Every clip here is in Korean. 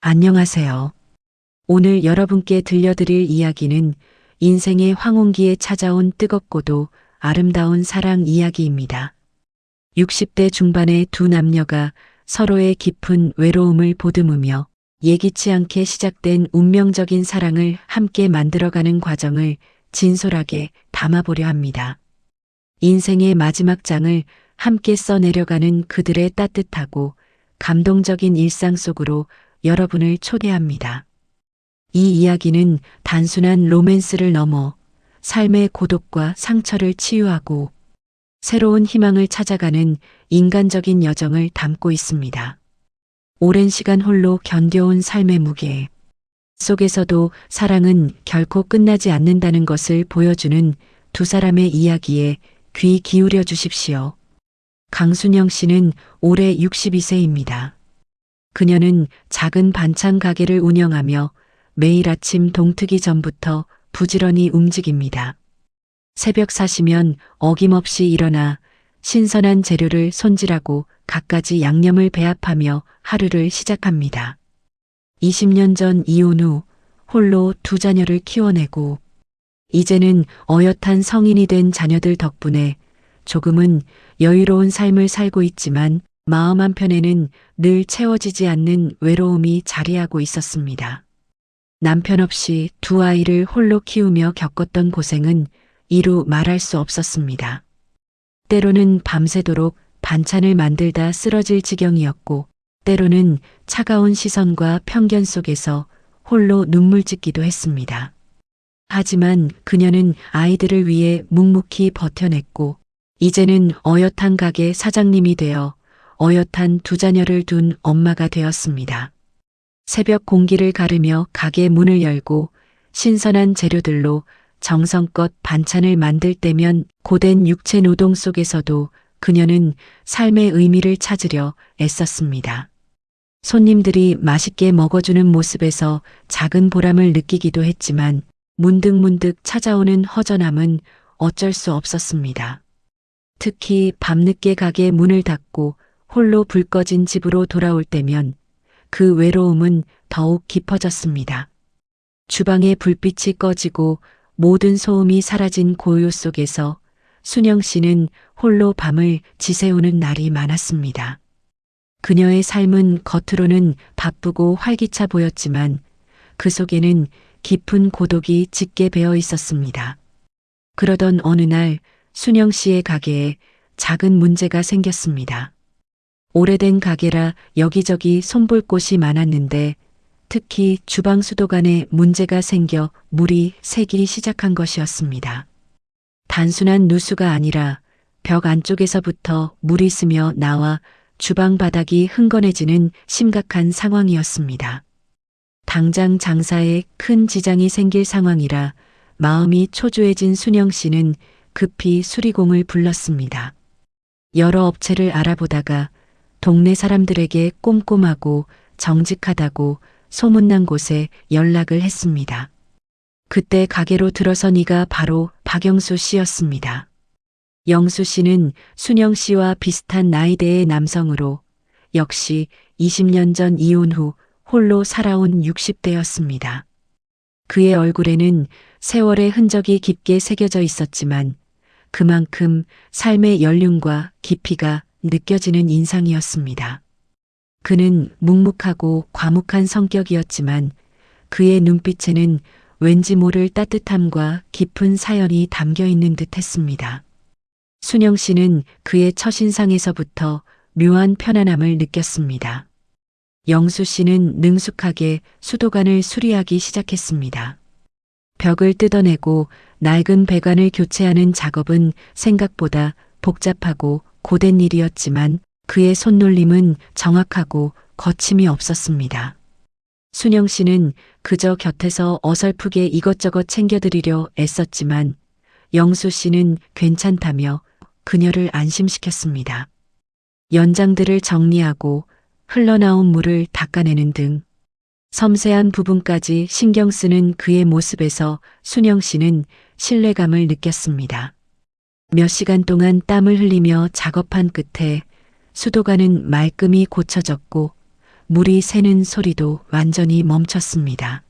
안녕하세요. 오늘 여러분께 들려드릴 이야기는 인생의 황혼기에 찾아온 뜨겁고도 아름다운 사랑 이야기입니다. 60대 중반의 두 남녀가 서로의 깊은 외로움을 보듬으며 예기치 않게 시작된 운명적인 사랑을 함께 만들어가는 과정을 진솔하게 담아보려 합니다. 인생의 마지막 장을 함께 써내려가는 그들의 따뜻하고 감동적인 일상 속으로 여러분을 초대합니다. 이 이야기는 단순한 로맨스를 넘어 삶의 고독과 상처를 치유하고 새로운 희망을 찾아가는 인간적인 여정을 담고 있습니다. 오랜 시간 홀로 견뎌온 삶의 무게 속에서도 사랑은 결코 끝나지 않는다는 것을 보여주는 두 사람의 이야기에 귀 기울여 주십시오. 강순영 씨는 올해 62세입니다. 그녀는 작은 반찬 가게를 운영하며 매일 아침 동트기 전부터 부지런히 움직입니다. 새벽 4시면 어김없이 일어나 신선한 재료를 손질하고 갖가지 양념을 배합하며 하루를 시작합니다. 20년 전 이혼 후 홀로 두 자녀를 키워내고 이제는 어엿한 성인이 된 자녀들 덕분에 조금은 여유로운 삶을 살고 있지만 마음 한편에는 늘 채워지지 않는 외로움이 자리하고 있었습니다. 남편 없이 두 아이를 홀로 키우며 겪었던 고생은 이루 말할 수 없었습니다. 때로는 밤새도록 반찬을 만들다 쓰러질 지경이었고, 때로는 차가운 시선과 편견 속에서 홀로 눈물 짓기도 했습니다. 하지만 그녀는 아이들을 위해 묵묵히 버텨냈고, 이제는 어엿한 가게 사장님이 되어 어엿한 두 자녀를 둔 엄마가 되었습니다. 새벽 공기를 가르며 가게 문을 열고 신선한 재료들로 정성껏 반찬을 만들 때면 고된 육체 노동 속에서도 그녀는 삶의 의미를 찾으려 애썼습니다. 손님들이 맛있게 먹어주는 모습에서 작은 보람을 느끼기도 했지만 문득문득 찾아오는 허전함은 어쩔 수 없었습니다. 특히 밤늦게 가게 문을 닫고 홀로 불 꺼진 집으로 돌아올 때면 그 외로움은 더욱 깊어졌습니다. 주방의 불빛이 꺼지고 모든 소음이 사라진 고요 속에서 순영 씨는 홀로 밤을 지새우는 날이 많았습니다. 그녀의 삶은 겉으로는 바쁘고 활기차 보였지만 그 속에는 깊은 고독이 짙게 배어 있었습니다. 그러던 어느 날 순영 씨의 가게에 작은 문제가 생겼습니다. 오래된 가게라 여기저기 손볼 곳이 많았는데 특히 주방 수도관에 문제가 생겨 물이 새기 시작한 것이었습니다. 단순한 누수가 아니라 벽 안쪽에서부터 물이 스며 나와 주방 바닥이 흥건해지는 심각한 상황이었습니다. 당장 장사에 큰 지장이 생길 상황이라 마음이 초조해진 순영 씨는 급히 수리공을 불렀습니다. 여러 업체를 알아보다가 동네 사람들에게 꼼꼼하고 정직하다고 소문난 곳에 연락을 했습니다. 그때 가게로 들어선 이가 바로 박영수 씨였습니다. 영수 씨는 순영 씨와 비슷한 나이대의 남성으로 역시 20년 전 이혼 후 홀로 살아온 60대였습니다. 그의 얼굴에는 세월의 흔적이 깊게 새겨져 있었지만 그만큼 삶의 연륜과 깊이가 느껴지는 인상이었습니다. 그는 묵묵하고 과묵한 성격이었지만 그의 눈빛에는 왠지 모를 따뜻함과 깊은 사연이 담겨 있는 듯 했습니다. 순영 씨는 그의 첫인상에서부터 묘한 편안함을 느꼈습니다. 영수 씨는 능숙하게 수도관을 수리하기 시작했습니다. 벽을 뜯어내고 낡은 배관을 교체하는 작업은 생각보다 복잡하고 고된 일이었지만 그의 손놀림은 정확하고 거침이 없었습니다. 순영 씨는 그저 곁에서 어설프게 이것저것 챙겨드리려 애썼지만 영수 씨는 괜찮다며 그녀를 안심시켰습니다. 연장들을 정리하고 흘러나온 물을 닦아내는 등 섬세한 부분까지 신경 쓰는 그의 모습에서 순영 씨는 신뢰감을 느꼈습니다. 몇 시간 동안 땀을 흘리며 작업한 끝에 수도관은 말끔히 고쳐졌고 물이 새는 소리도 완전히 멈췄습니다.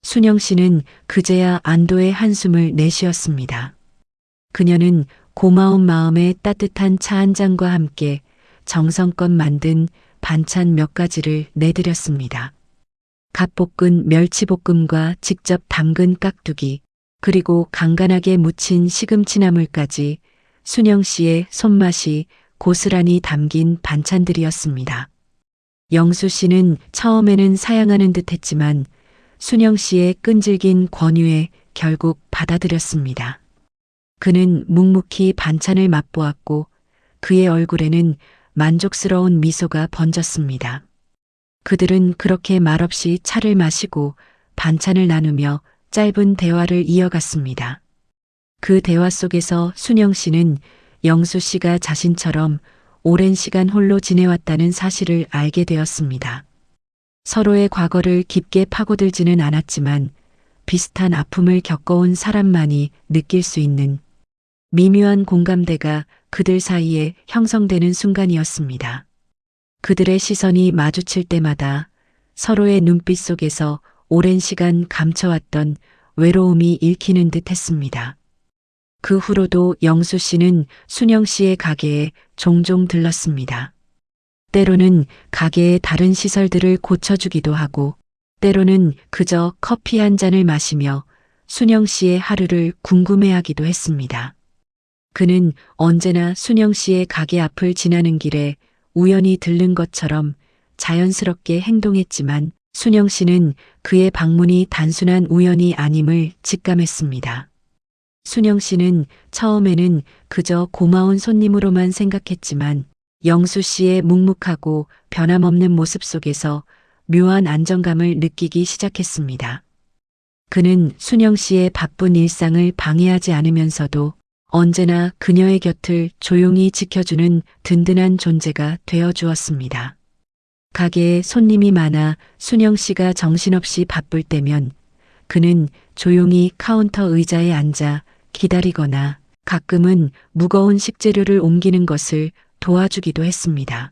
순영 씨는 그제야 안도의 한숨을 내쉬었습니다. 그녀는 고마운 마음에 따뜻한 차 한 잔과 함께 정성껏 만든 반찬 몇 가지를 내드렸습니다. 갓볶은 멸치볶음과 직접 담근 깍두기, 그리고 간간하게 무친 시금치나물까지 순영 씨의 손맛이 고스란히 담긴 반찬들이었습니다. 영수 씨는 처음에는 사양하는 듯 했지만 순영 씨의 끈질긴 권유에 결국 받아들였습니다. 그는 묵묵히 반찬을 맛보았고 그의 얼굴에는 만족스러운 미소가 번졌습니다. 그들은 그렇게 말없이 차를 마시고 반찬을 나누며 짧은 대화를 이어갔습니다. 그 대화 속에서 순영 씨는 영수 씨가 자신처럼 오랜 시간 홀로 지내왔다는 사실을 알게 되었습니다. 서로의 과거를 깊게 파고들지는 않았지만 비슷한 아픔을 겪어온 사람만이 느낄 수 있는 미묘한 공감대가 그들 사이에 형성되는 순간이었습니다. 그들의 시선이 마주칠 때마다 서로의 눈빛 속에서 오랜 시간 감춰왔던 외로움이 읽히는 듯 했습니다. 그 후로도 영수 씨는 순영 씨의 가게에 종종 들렀습니다. 때로는 가게의 다른 시설들을 고쳐주기도 하고, 때로는 그저 커피 한 잔을 마시며 순영 씨의 하루를 궁금해하기도 했습니다. 그는 언제나 순영 씨의 가게 앞을 지나는 길에 우연히 들른 것처럼 자연스럽게 행동했지만 순영 씨는 그의 방문이 단순한 우연이 아님을 직감했습니다. 순영 씨는 처음에는 그저 고마운 손님으로만 생각했지만 영수 씨의 묵묵하고 변함없는 모습 속에서 묘한 안정감을 느끼기 시작했습니다. 그는 순영 씨의 바쁜 일상을 방해하지 않으면서도 언제나 그녀의 곁을 조용히 지켜주는 든든한 존재가 되어 주었습니다. 가게에 손님이 많아 순영 씨가 정신없이 바쁠 때면 그는 조용히 카운터 의자에 앉아 기다리거나 가끔은 무거운 식재료를 옮기는 것을 도와주기도 했습니다.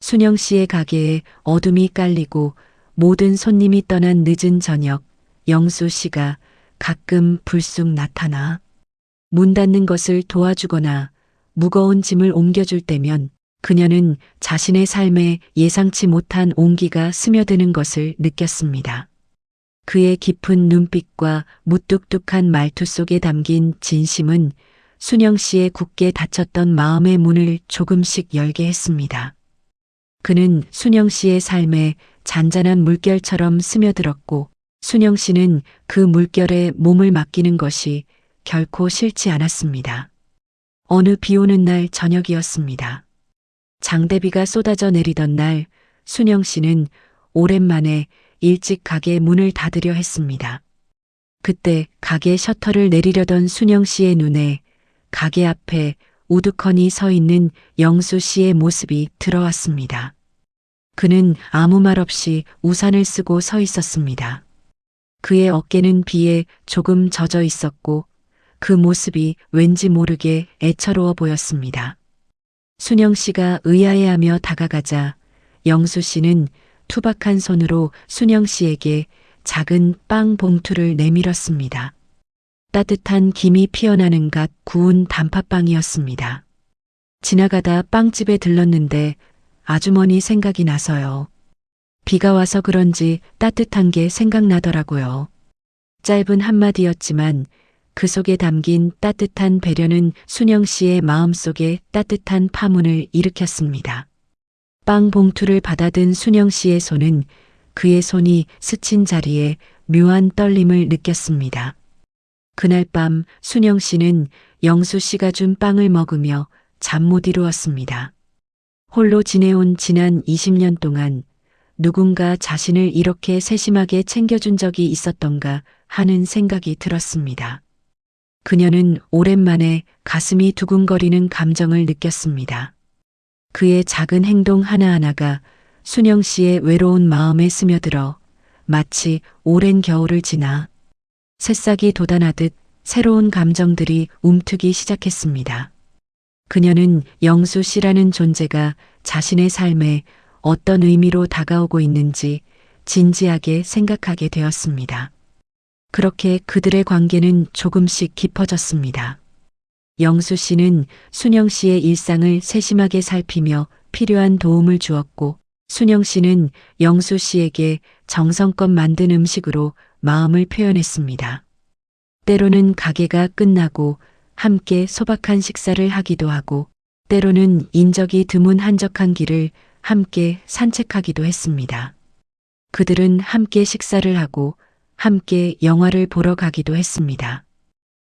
순영 씨의 가게에 어둠이 깔리고 모든 손님이 떠난 늦은 저녁, 영수 씨가 가끔 불쑥 나타나 문 닫는 것을 도와주거나 무거운 짐을 옮겨줄 때면 그녀는 자신의 삶에 예상치 못한 온기가 스며드는 것을 느꼈습니다. 그의 깊은 눈빛과 무뚝뚝한 말투 속에 담긴 진심은 순영 씨의 굳게 닫혔던 마음의 문을 조금씩 열게 했습니다. 그는 순영 씨의 삶에 잔잔한 물결처럼 스며들었고 순영 씨는 그 물결에 몸을 맡기는 것이 결코 싫지 않았습니다. 어느 비 오는 날 저녁이었습니다. 장대비가 쏟아져 내리던 날 순영 씨는 오랜만에 일찍 가게 문을 닫으려 했습니다. 그때 가게 셔터를 내리려던 순영 씨의 눈에 가게 앞에 우두커니 서 있는 영수 씨의 모습이 들어왔습니다. 그는 아무 말 없이 우산을 쓰고 서 있었습니다. 그의 어깨는 비에 조금 젖어 있었고 그 모습이 왠지 모르게 애처로워 보였습니다. 순영 씨가 의아해하며 다가가자 영수 씨는 투박한 손으로 순영 씨에게 작은 빵 봉투를 내밀었습니다. 따뜻한 김이 피어나는 갓 구운 단팥빵이었습니다. 지나가다 빵집에 들렀는데 아주머니 생각이 나서요. 비가 와서 그런지 따뜻한 게 생각나더라고요. 짧은 한마디였지만 그 속에 담긴 따뜻한 배려는 순영 씨의 마음속에 따뜻한 파문을 일으켰습니다. 빵 봉투를 받아든 순영 씨의 손은 그의 손이 스친 자리에 묘한 떨림을 느꼈습니다. 그날 밤 순영 씨는 영수 씨가 준 빵을 먹으며 잠 못 이루었습니다. 홀로 지내온 지난 20년 동안 누군가 자신을 이렇게 세심하게 챙겨준 적이 있었던가 하는 생각이 들었습니다. 그녀는 오랜만에 가슴이 두근거리는 감정을 느꼈습니다. 그의 작은 행동 하나하나가 순영 씨의 외로운 마음에 스며들어 마치 오랜 겨울을 지나 새싹이 돋아나듯 새로운 감정들이 움트기 시작했습니다. 그녀는 영수 씨라는 존재가 자신의 삶에 어떤 의미로 다가오고 있는지 진지하게 생각하게 되었습니다. 그렇게 그들의 관계는 조금씩 깊어졌습니다. 영수 씨는 순영 씨의 일상을 세심하게 살피며 필요한 도움을 주었고, 순영 씨는 영수 씨에게 정성껏 만든 음식으로 마음을 표현했습니다. 때로는 가게가 끝나고 함께 소박한 식사를 하기도 하고, 때로는 인적이 드문 한적한 길을 함께 산책하기도 했습니다. 그들은 함께 식사를 하고 함께 영화를 보러 가기도 했습니다.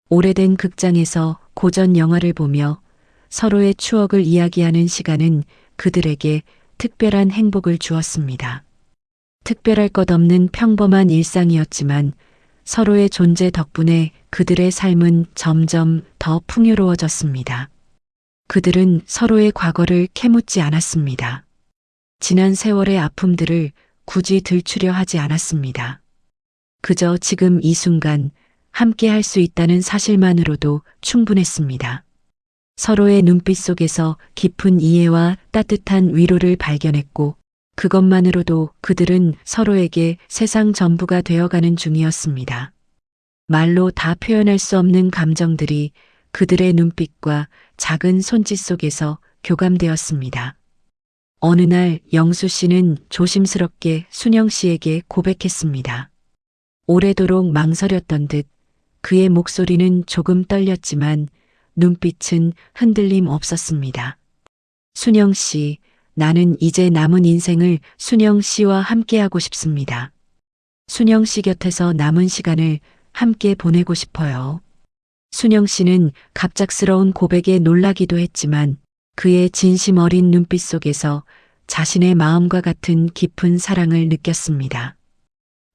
오래된 극장에서 고전 영화를 보며 서로의 추억을 이야기하는 시간은 그들에게 특별한 행복을 주었습니다. 특별할 것 없는 평범한 일상이었지만 서로의 존재 덕분에 그들의 삶은 점점 더 풍요로워졌습니다. 그들은 서로의 과거를 캐묻지 않았습니다. 지난 세월의 아픔들을 굳이 들추려 하지 않았습니다. 그저 지금 이 순간 함께 할 수 있다는 사실만으로도 충분했습니다. 서로의 눈빛 속에서 깊은 이해와 따뜻한 위로를 발견했고, 그것만으로도 그들은 서로에게 세상 전부가 되어가는 중이었습니다. 말로 다 표현할 수 없는 감정들이 그들의 눈빛과 작은 손짓 속에서 교감되었습니다. 어느 날 영수 씨는 조심스럽게 순영 씨에게 고백했습니다. 오래도록 망설였던 듯 그의 목소리는 조금 떨렸지만 눈빛은 흔들림 없었습니다. 순영 씨, 나는 이제 남은 인생을 순영 씨와 함께하고 싶습니다. 순영 씨 곁에서 남은 시간을 함께 보내고 싶어요. 순영 씨는 갑작스러운 고백에 놀라기도 했지만 그의 진심 어린 눈빛 속에서 자신의 마음과 같은 깊은 사랑을 느꼈습니다.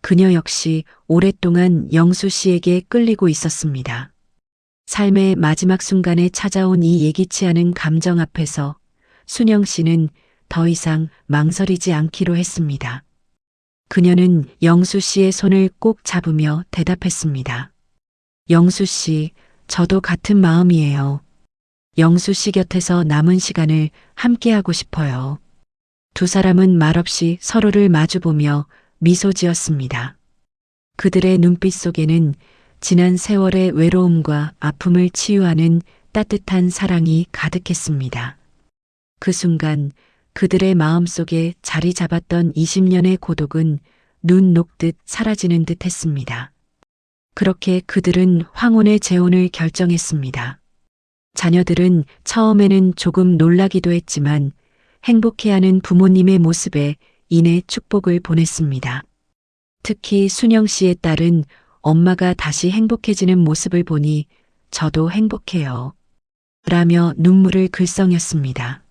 그녀 역시 오랫동안 영수 씨에게 끌리고 있었습니다. 삶의 마지막 순간에 찾아온 이 예기치 않은 감정 앞에서 순영 씨는 더 이상 망설이지 않기로 했습니다. 그녀는 영수 씨의 손을 꼭 잡으며 대답했습니다. 영수 씨, 저도 같은 마음이에요. 영수 씨 곁에서 남은 시간을 함께하고 싶어요. 두 사람은 말없이 서로를 마주보며 미소 지었습니다. 그들의 눈빛 속에는 지난 세월의 외로움과 아픔을 치유하는 따뜻한 사랑이 가득했습니다. 그 순간 그들의 마음속에 자리 잡았던 20년의 고독은 눈 녹듯 사라지는 듯 했습니다. 그렇게 그들은 황혼의 재혼을 결정했습니다. 자녀들은 처음에는 조금 놀라기도 했지만 행복해하는 부모님의 모습에 인해 축복을 보냈습니다. 특히 순영 씨의 딸은 엄마가 다시 행복해지는 모습을 보니 저도 행복해요. 라며 눈물을 글썽였습니다.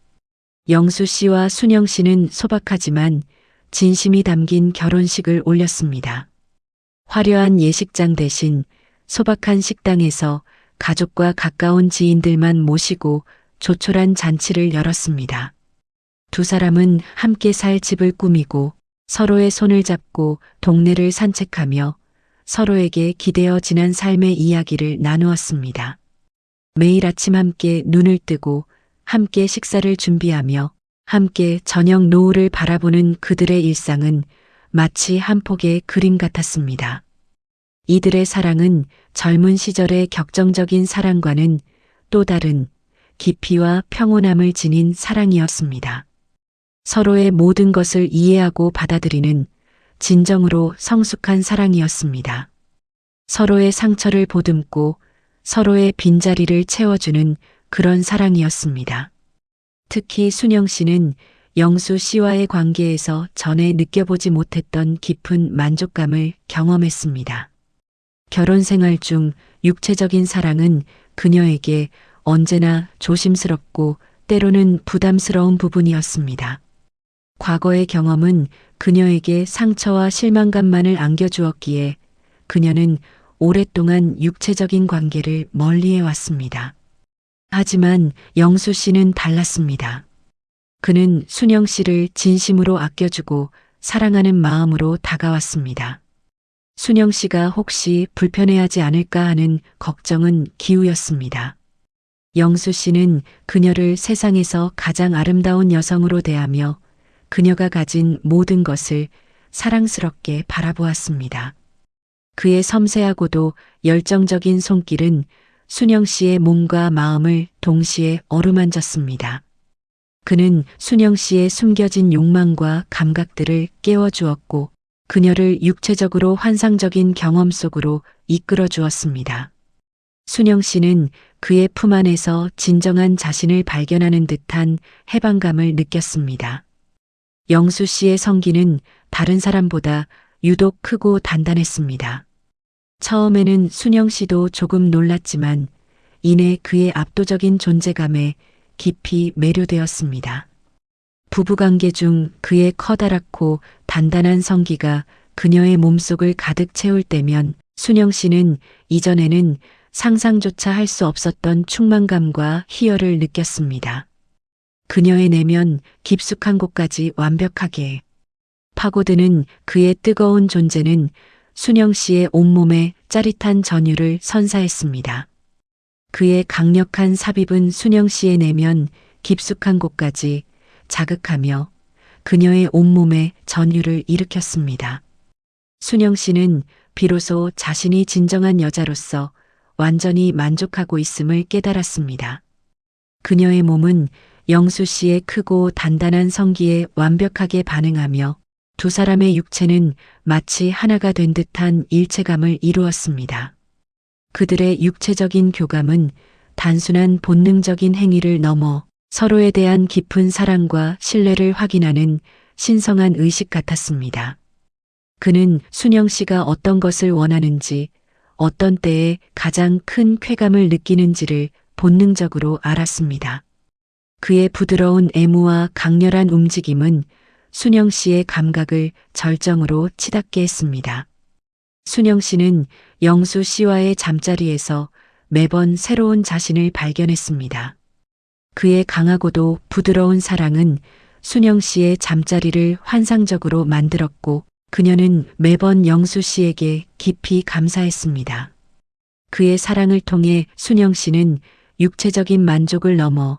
영수 씨와 순영 씨는 소박하지만 진심이 담긴 결혼식을 올렸습니다. 화려한 예식장 대신 소박한 식당에서 가족과 가까운 지인들만 모시고 조촐한 잔치를 열었습니다. 두 사람은 함께 살 집을 꾸미고 서로의 손을 잡고 동네를 산책하며 서로에게 기대어 지난 삶의 이야기를 나누었습니다. 매일 아침 함께 눈을 뜨고 함께 식사를 준비하며 함께 저녁 노을을 바라보는 그들의 일상은 마치 한 폭의 그림 같았습니다. 이들의 사랑은 젊은 시절의 격정적인 사랑과는 또 다른 깊이와 평온함을 지닌 사랑이었습니다. 서로의 모든 것을 이해하고 받아들이는 진정으로 성숙한 사랑이었습니다. 서로의 상처를 보듬고 서로의 빈자리를 채워주는 그런 사랑이었습니다. 특히 순영 씨는 영수 씨와의 관계에서 전에 느껴보지 못했던 깊은 만족감을 경험했습니다. 결혼 생활 중 육체적인 사랑은 그녀에게 언제나 조심스럽고 때로는 부담스러운 부분이었습니다. 과거의 경험은 그녀에게 상처와 실망감만을 안겨주었기에 그녀는 오랫동안 육체적인 관계를 멀리해 왔습니다. 하지만 영수 씨는 달랐습니다. 그는 순영 씨를 진심으로 아껴주고 사랑하는 마음으로 다가왔습니다. 순영 씨가 혹시 불편해하지 않을까 하는 걱정은 기우였습니다. 영수 씨는 그녀를 세상에서 가장 아름다운 여성으로 대하며 그녀가 가진 모든 것을 사랑스럽게 바라보았습니다. 그의 섬세하고도 열정적인 손길은 순영 씨의 몸과 마음을 동시에 어루만졌습니다. 그는 순영 씨의 숨겨진 욕망과 감각들을 깨워주었고 그녀를 육체적으로 환상적인 경험 속으로 이끌어 주었습니다. 순영 씨는 그의 품 안에서 진정한 자신을 발견하는 듯한 해방감을 느꼈습니다. 영수 씨의 성기는 다른 사람보다 유독 크고 단단했습니다. 처음에는 순영 씨도 조금 놀랐지만 이내 그의 압도적인 존재감에 깊이 매료되었습니다. 부부관계 중 그의 커다랗고 단단한 성기가 그녀의 몸속을 가득 채울 때면 순영 씨는 이전에는 상상조차 할 수 없었던 충만감과 희열을 느꼈습니다. 그녀의 내면 깊숙한 곳까지 완벽하게 파고드는 그의 뜨거운 존재는 순영 씨의 온몸에 짜릿한 전율을 선사했습니다. 그의 강력한 삽입은 순영 씨의 내면 깊숙한 곳까지 자극하며 그녀의 온몸에 전율을 일으켰습니다. 순영 씨는 비로소 자신이 진정한 여자로서 완전히 만족하고 있음을 깨달았습니다. 그녀의 몸은 영수 씨의 크고 단단한 성기에 완벽하게 반응하며 두 사람의 육체는 마치 하나가 된 듯한 일체감을 이루었습니다. 그들의 육체적인 교감은 단순한 본능적인 행위를 넘어 서로에 대한 깊은 사랑과 신뢰를 확인하는 신성한 의식 같았습니다. 그는 순영 씨가 어떤 것을 원하는지, 어떤 때에 가장 큰 쾌감을 느끼는지를 본능적으로 알았습니다. 그의 부드러운 애무와 강렬한 움직임은 순영 씨의 감각을 절정으로 치닫게 했습니다. 순영 씨는 영수 씨와의 잠자리에서 매번 새로운 자신을 발견했습니다. 그의 강하고도 부드러운 사랑은 순영 씨의 잠자리를 환상적으로 만들었고 그녀는 매번 영수 씨에게 깊이 감사했습니다. 그의 사랑을 통해 순영 씨는 육체적인 만족을 넘어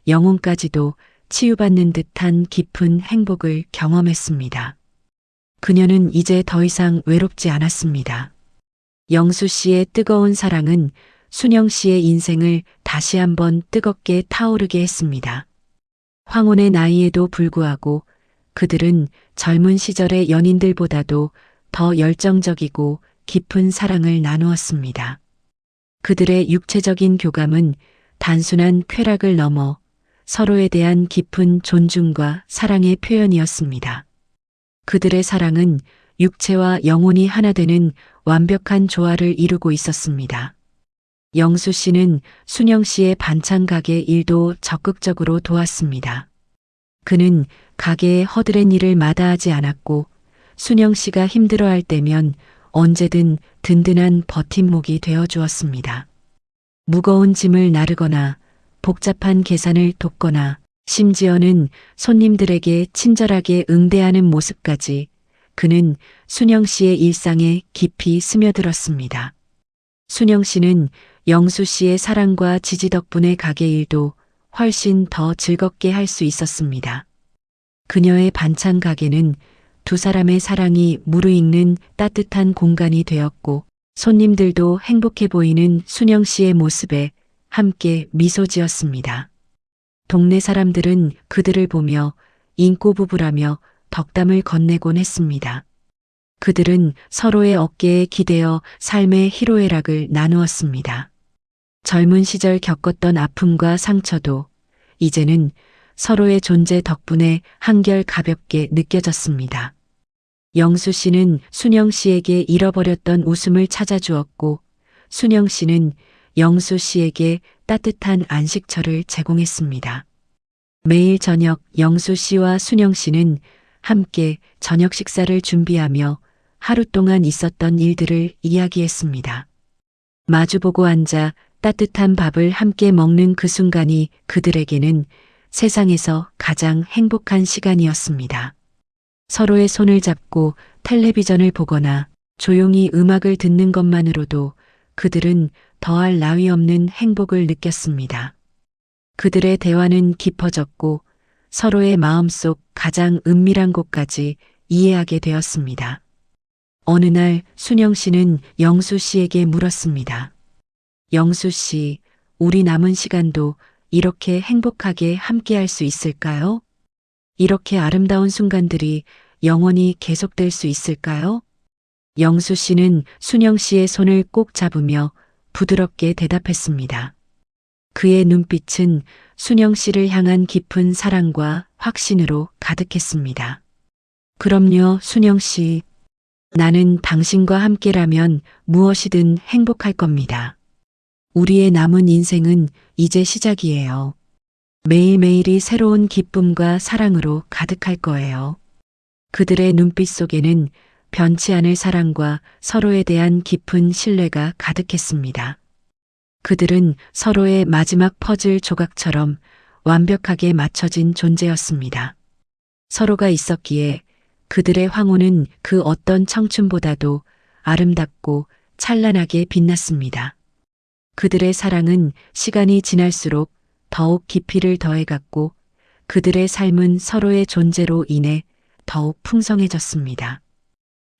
영혼까지도 치유받는 듯한 깊은 행복을 경험했습니다. 그녀는 이제 더 이상 외롭지 않았습니다. 영수 씨의 뜨거운 사랑은 순영 씨의 인생을 다시 한번 뜨겁게 타오르게 했습니다. 황혼의 나이에도 불구하고 그들은 젊은 시절의 연인들보다도 더 열정적이고 깊은 사랑을 나누었습니다. 그들의 육체적인 교감은 단순한 쾌락을 넘어 서로에 대한 깊은 존중과 사랑의 표현이었습니다. 그들의 사랑은 육체와 영혼이 하나 되는 완벽한 조화를 이루고 있었습니다. 영수 씨는 순영 씨의 반찬 가게 일도 적극적으로 도왔습니다. 그는 가게의 허드렛 일을 마다하지 않았고 순영 씨가 힘들어할 때면 언제든 든든한 버팀목이 되어 주었습니다. 무거운 짐을 나르거나 복잡한 계산을 돕거나 심지어는 손님들에게 친절하게 응대하는 모습까지 그는 순영 씨의 일상에 깊이 스며들었습니다. 순영 씨는 영수 씨의 사랑과 지지 덕분에 가게 일도 훨씬 더 즐겁게 할 수 있었습니다. 그녀의 반찬 가게는 두 사람의 사랑이 무르익는 따뜻한 공간이 되었고 손님들도 행복해 보이는 순영 씨의 모습에 함께 미소 지었습니다. 동네 사람들은 그들을 보며 인꼬 부부라며 덕담을 건네곤 했습니다. 그들은 서로의 어깨에 기대어 삶의 희로애락을 나누었습니다. 젊은 시절 겪었던 아픔과 상처도 이제는 서로의 존재 덕분에 한결 가볍게 느껴졌습니다. 영수 씨는 순영 씨에게 잃어버렸던 웃음을 찾아주었고 순영 씨는 영수 씨에게 따뜻한 안식처를 제공했습니다. 매일 저녁 영수 씨와 순영 씨는 함께 저녁 식사를 준비하며 하루 동안 있었던 일들을 이야기했습니다. 마주보고 앉아 따뜻한 밥을 함께 먹는 그 순간이 그들에게는 세상에서 가장 행복한 시간이었습니다. 서로의 손을 잡고 텔레비전을 보거나 조용히 음악을 듣는 것만으로도 그들은 더할 나위 없는 행복을 느꼈습니다. 그들의 대화는 깊어졌고 서로의 마음속 가장 은밀한 곳까지 이해하게 되었습니다. 어느 날 순영 씨는 영수 씨에게 물었습니다. 영수 씨, 우리 남은 시간도 이렇게 행복하게 함께할 수 있을까요? 이렇게 아름다운 순간들이 영원히 계속될 수 있을까요? 영수 씨는 순영 씨의 손을 꼭 잡으며 부드럽게 대답했습니다. 그의 눈빛은 순영 씨를 향한 깊은 사랑과 확신으로 가득했습니다. 그럼요, 순영 씨. 나는 당신과 함께라면 무엇이든 행복할 겁니다. 우리의 남은 인생은 이제 시작이에요. 매일매일이 새로운 기쁨과 사랑으로 가득할 거예요. 그들의 눈빛 속에는 변치 않을 사랑과 서로에 대한 깊은 신뢰가 가득했습니다. 그들은 서로의 마지막 퍼즐 조각처럼 완벽하게 맞춰진 존재였습니다. 서로가 있었기에 그들의 황혼은 그 어떤 청춘보다도 아름답고 찬란하게 빛났습니다. 그들의 사랑은 시간이 지날수록 더욱 깊이를 더해갔고 그들의 삶은 서로의 존재로 인해 더욱 풍성해졌습니다.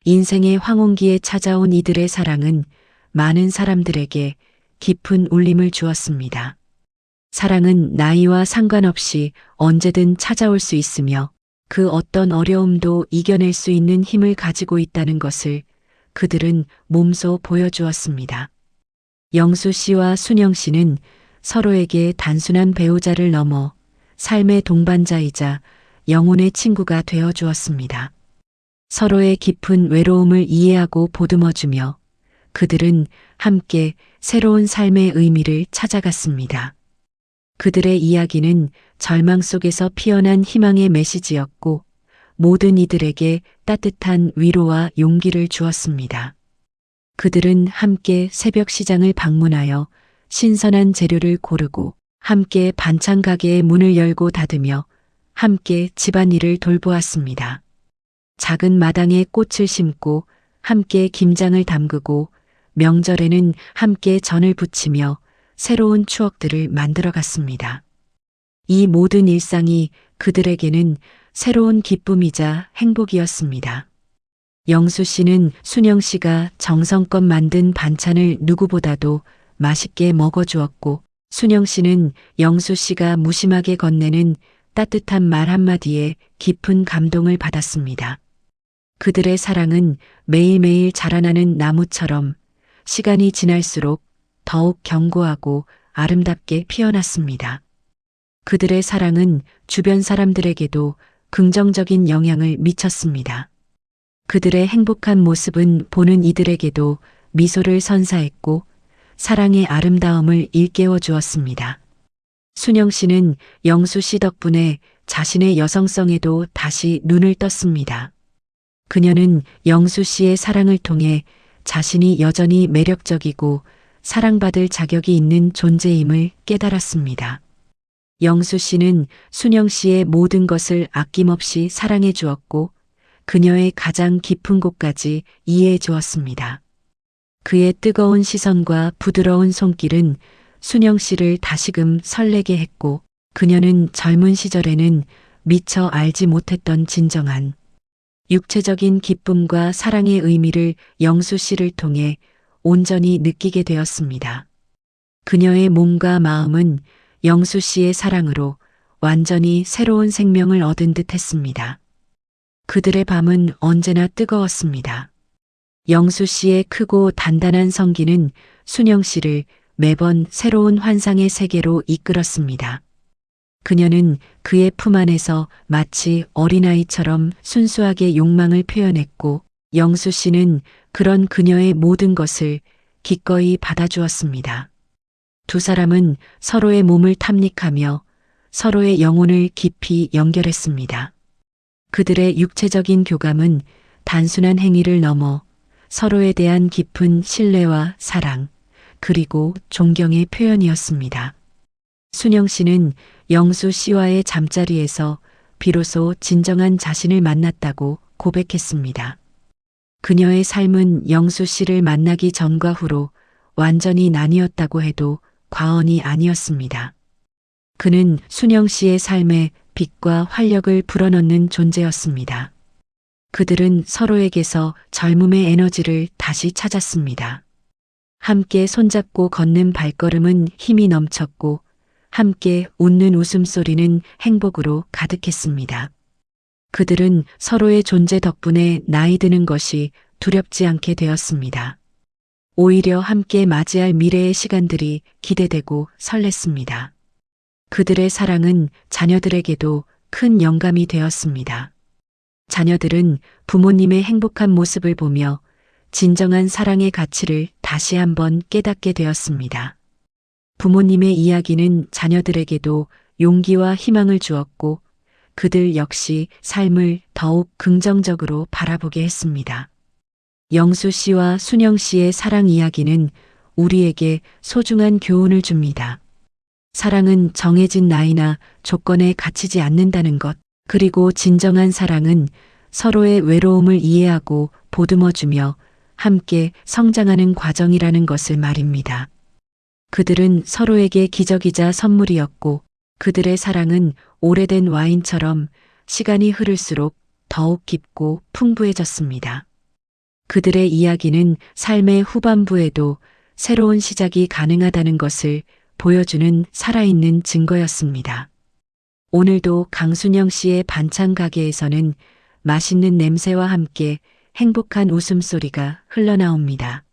인생의 황혼기에 찾아온 이들의 사랑은 많은 사람들에게 깊은 울림을 주었습니다. 사랑은 나이와 상관없이 언제든 찾아올 수 있으며 그 어떤 어려움도 이겨낼 수 있는 힘을 가지고 있다는 것을 그들은 몸소 보여주었습니다. 영수 씨와 순영 씨는 서로에게 단순한 배우자를 넘어 삶의 동반자이자 영혼의 친구가 되어 주었습니다. 서로의 깊은 외로움을 이해하고 보듬어주며 그들은 함께 새로운 삶의 의미를 찾아갔습니다. 그들의 이야기는 절망 속에서 피어난 희망의 메시지였고 모든 이들에게 따뜻한 위로와 용기를 주었습니다. 그들은 함께 새벽 시장을 방문하여 신선한 재료를 고르고 함께 반찬 가게의 문을 열고 닫으며 함께 집안일을 돌보았습니다. 작은 마당에 꽃을 심고 함께 김장을 담그고 명절에는 함께 전을 부치며 새로운 추억들을 만들어갔습니다. 이 모든 일상이 그들에게는 새로운 기쁨이자 행복이었습니다. 영수 씨는 순영 씨가 정성껏 만든 반찬을 누구보다도 맛있게 먹어주었고 순영 씨는 영수 씨가 무심하게 건네는 따뜻한 말 한마디에 깊은 감동을 받았습니다. 그들의 사랑은 매일매일 자라나는 나무처럼 시간이 지날수록 더욱 견고하고 아름답게 피어났습니다. 그들의 사랑은 주변 사람들에게도 긍정적인 영향을 미쳤습니다. 그들의 행복한 모습은 보는 이들에게도 미소를 선사했고 사랑의 아름다움을 일깨워 주었습니다. 순영 씨는 영수 씨 덕분에 자신의 여성성에도 다시 눈을 떴습니다. 그녀는 영수 씨의 사랑을 통해 자신이 여전히 매력적이고 사랑받을 자격이 있는 존재임을 깨달았습니다. 영수 씨는 순영 씨의 모든 것을 아낌없이 사랑해 주었고 그녀의 가장 깊은 곳까지 이해해 주었습니다. 그의 뜨거운 시선과 부드러운 손길은 순영 씨를 다시금 설레게 했고 그녀는 젊은 시절에는 미처 알지 못했던 진정한 육체적인 기쁨과 사랑의 의미를 영수 씨를 통해 온전히 느끼게 되었습니다. 그녀의 몸과 마음은 영수 씨의 사랑으로 완전히 새로운 생명을 얻은 듯 했습니다. 그들의 밤은 언제나 뜨거웠습니다. 영수 씨의 크고 단단한 성기는 순영 씨를 매번 새로운 환상의 세계로 이끌었습니다. 그녀는 그의 품 안에서 마치 어린아이처럼 순수하게 욕망을 표현했고 영수 씨는 그런 그녀의 모든 것을 기꺼이 받아주었습니다. 두 사람은 서로의 몸을 탐닉하며 서로의 영혼을 깊이 연결했습니다. 그들의 육체적인 교감은 단순한 행위를 넘어 서로에 대한 깊은 신뢰와 사랑, 그리고 존경의 표현이었습니다. 순영 씨는 영수 씨와의 잠자리에서 비로소 진정한 자신을 만났다고 고백했습니다. 그녀의 삶은 영수 씨를 만나기 전과 후로 완전히 나뉘었다고 해도 과언이 아니었습니다. 그는 순영 씨의 삶에 빛과 활력을 불어넣는 존재였습니다. 그들은 서로에게서 젊음의 에너지를 다시 찾았습니다. 함께 손잡고 걷는 발걸음은 힘이 넘쳤고 함께 웃는 웃음소리는 행복으로 가득했습니다. 그들은 서로의 존재 덕분에 나이 드는 것이 두렵지 않게 되었습니다. 오히려 함께 맞이할 미래의 시간들이 기대되고 설렜습니다. 그들의 사랑은 자녀들에게도 큰 영감이 되었습니다. 자녀들은 부모님의 행복한 모습을 보며 진정한 사랑의 가치를 다시 한번 깨닫게 되었습니다. 부모님의 이야기는 자녀들에게도 용기와 희망을 주었고 그들 역시 삶을 더욱 긍정적으로 바라보게 했습니다. 영수 씨와 순영 씨의 사랑 이야기는 우리에게 소중한 교훈을 줍니다. 사랑은 정해진 나이나 조건에 갇히지 않는다는 것, 그리고 진정한 사랑은 서로의 외로움을 이해하고 보듬어주며 함께 성장하는 과정이라는 것을 말입니다. 그들은 서로에게 기적이자 선물이었고 그들의 사랑은 오래된 와인처럼 시간이 흐를수록 더욱 깊고 풍부해졌습니다. 그들의 이야기는 삶의 후반부에도 새로운 시작이 가능하다는 것을 보여주는 살아있는 증거였습니다. 오늘도 강순영 씨의 반찬 가게에서는 맛있는 냄새와 함께 행복한 웃음소리가 흘러나옵니다.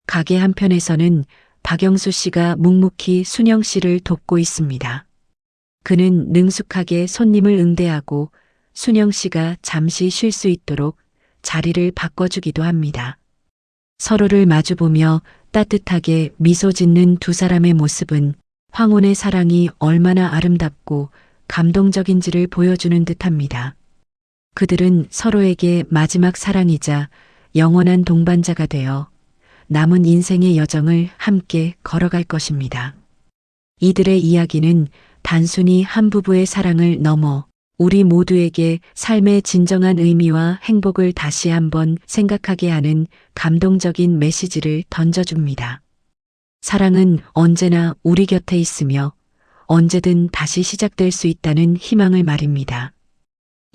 가게 한편에서는 박영수 씨가 묵묵히 순영 씨를 돕고 있습니다. 그는 능숙하게 손님을 응대하고 순영 씨가 잠시 쉴 수 있도록 자리를 바꿔주기도 합니다. 서로를 마주보며 따뜻하게 미소 짓는 두 사람의 모습은 황혼의 사랑이 얼마나 아름답고 감동적인지를 보여주는 듯합니다. 그들은 서로에게 마지막 사랑이자 영원한 동반자가 되어 남은 인생의 여정을 함께 걸어갈 것입니다. 이들의 이야기는 단순히 한 부부의 사랑을 넘어 우리 모두에게 삶의 진정한 의미와 행복을 다시 한번 생각하게 하는 감동적인 메시지를 던져줍니다. 사랑은 언제나 우리 곁에 있으며 언제든 다시 시작될 수 있다는 희망을 말입니다.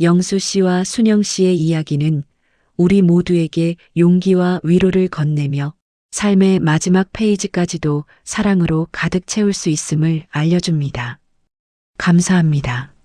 영수 씨와 순영 씨의 이야기는 우리 모두에게 용기와 위로를 건네며 삶의 마지막 페이지까지도 사랑으로 가득 채울 수 있음을 알려줍니다. 감사합니다.